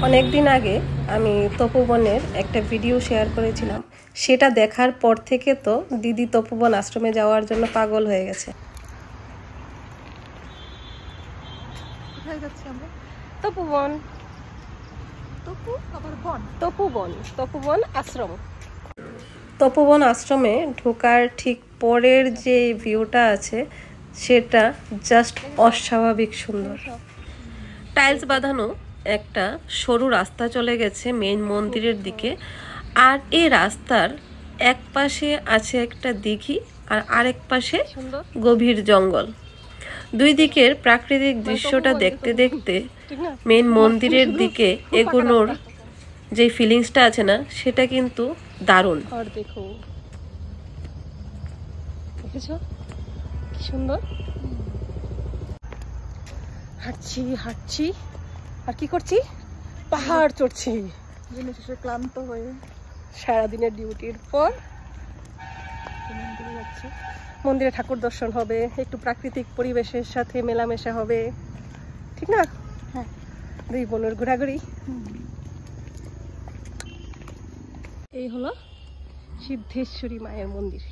অনেক দিন আগে আমি তপোবনের একটা ভিডিও শেয়ার করেছিলাম। সেটা দেখার পর থেকে তো দিদি তপোবন আশ্রমে যাওয়ার জন্য পাগল হয়ে গেছে। কোথায় যাচ্ছি আমরা? তপোবন, তপোবন আশ্রম। তপোবন আশ্রমে ঢোকার ঠিক পরের যে ভিউটা আছে সেটা জাস্ট অস্বাভাবিক সুন্দর। টাইলস বাঁধানো একটা সরু রাস্তা চলে গেছে মেইন মন্দিরের দিকে, আর এই রাস্তার এক পাশে আছে একটা দিঘি আর আরেক পাশে গভীর জঙ্গল। দুই দিকের প্রাকৃতিক দৃশ্যটা দেখতে দেখতে মেইন মন্দিরের দিকে এগোনোর যে ফিলিংসটা আছে না, সেটা কিন্তু দারুণ। আর দেখো, দেখেছো কি সুন্দর। হাঁটছি হাঁটছি আর কি করছি, পাহাড় চড়ছি ক্লান্ত হয়ে সারাদিনের ডিউটির পর। মন্দিরে ঠাকুর দর্শন হবে, একটু প্রাকৃতিক পরিবেশের সাথে মেলামেশা হবে, ঠিক না? হ্যাঁ, দুই বোনের ঘোরাঘুরি। এই হলো সিদ্ধেশ্বরী মায়ের মন্দির।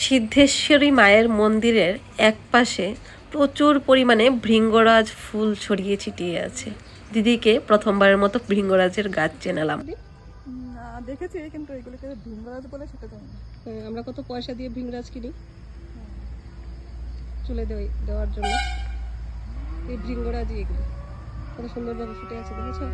সিদ্ধেশ্বরী মায়ের মন্দিরের এক পাশে প্রচুর পরিমাণে ভৃঙ্গরাজ ফুল ছড়িয়ে ছিটিয়ে আছে। দিদিকে প্রথমবারের মতো ভৃঙ্গরাজের গাছ চেনালাম। দেখেছি কিন্তু এগুলোকে ভৃঙ্গরাজ বলে সেটা জানি না। আমরা কত পয়সা দিয়ে ভৃঙ্গরাজ কিনি চুলে দেওয়ার জন্য। এই ভৃঙ্গরাজই এগুলো কত সুন্দরভাবে ফুটে আছে, দেখেছো?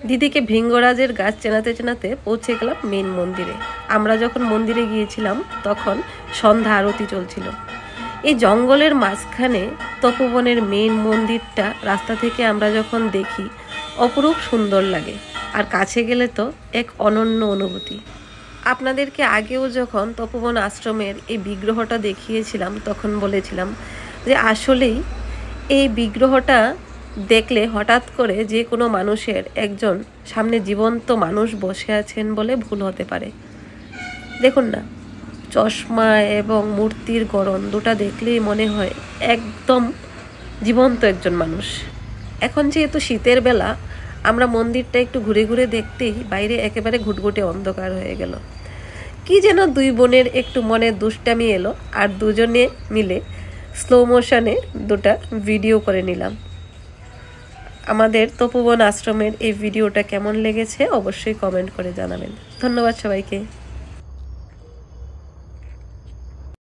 দিদিকে ভৃঙ্গরাজের গাছ চেনাতে চেনাতে পৌঁছে গেলাম মেন মন্দিরে। আমরা যখন মন্দিরে গিয়েছিলাম তখন সন্ধ্যা আরতি চলছিল। এই জঙ্গলের মাঝখানে তপোবনের মেন মন্দিরটা রাস্তা থেকে আমরা যখন দেখি অপরূপ সুন্দর লাগে, আর কাছে গেলে তো এক অনন্য অনুভূতি। আপনাদেরকে আগেও যখন তপোবন আশ্রমের এই বিগ্রহটা দেখিয়েছিলাম তখন বলেছিলাম যে আসলেই এই বিগ্রহটা দেখলে হঠাৎ করে যে কোনো মানুষের একজন সামনে জীবন্ত মানুষ বসে আছেন বলে ভুল হতে পারে। দেখুন না, চশমা এবং মূর্তির গড়ন দুটা দেখলেই মনে হয় একদম জীবন্ত একজন মানুষ। এখন যেহেতু শীতের বেলা, আমরা মন্দিরটা একটু ঘুরে ঘুরে দেখতেই বাইরে একেবারে ঘুটঘুটে অন্ধকার হয়ে গেল। কি যেন দুই বোনের একটু মনে দুষ্টামি এলো, আর দুজনে মিলে স্লো মোশনে দুটা ভিডিও করে নিলাম। আমাদের তপোবন আশ্রমের এই ভিডিওটা কেমন লেগেছে অবশ্যই কমেন্ট করে জানাবেন। ধন্যবাদ সবাইকে।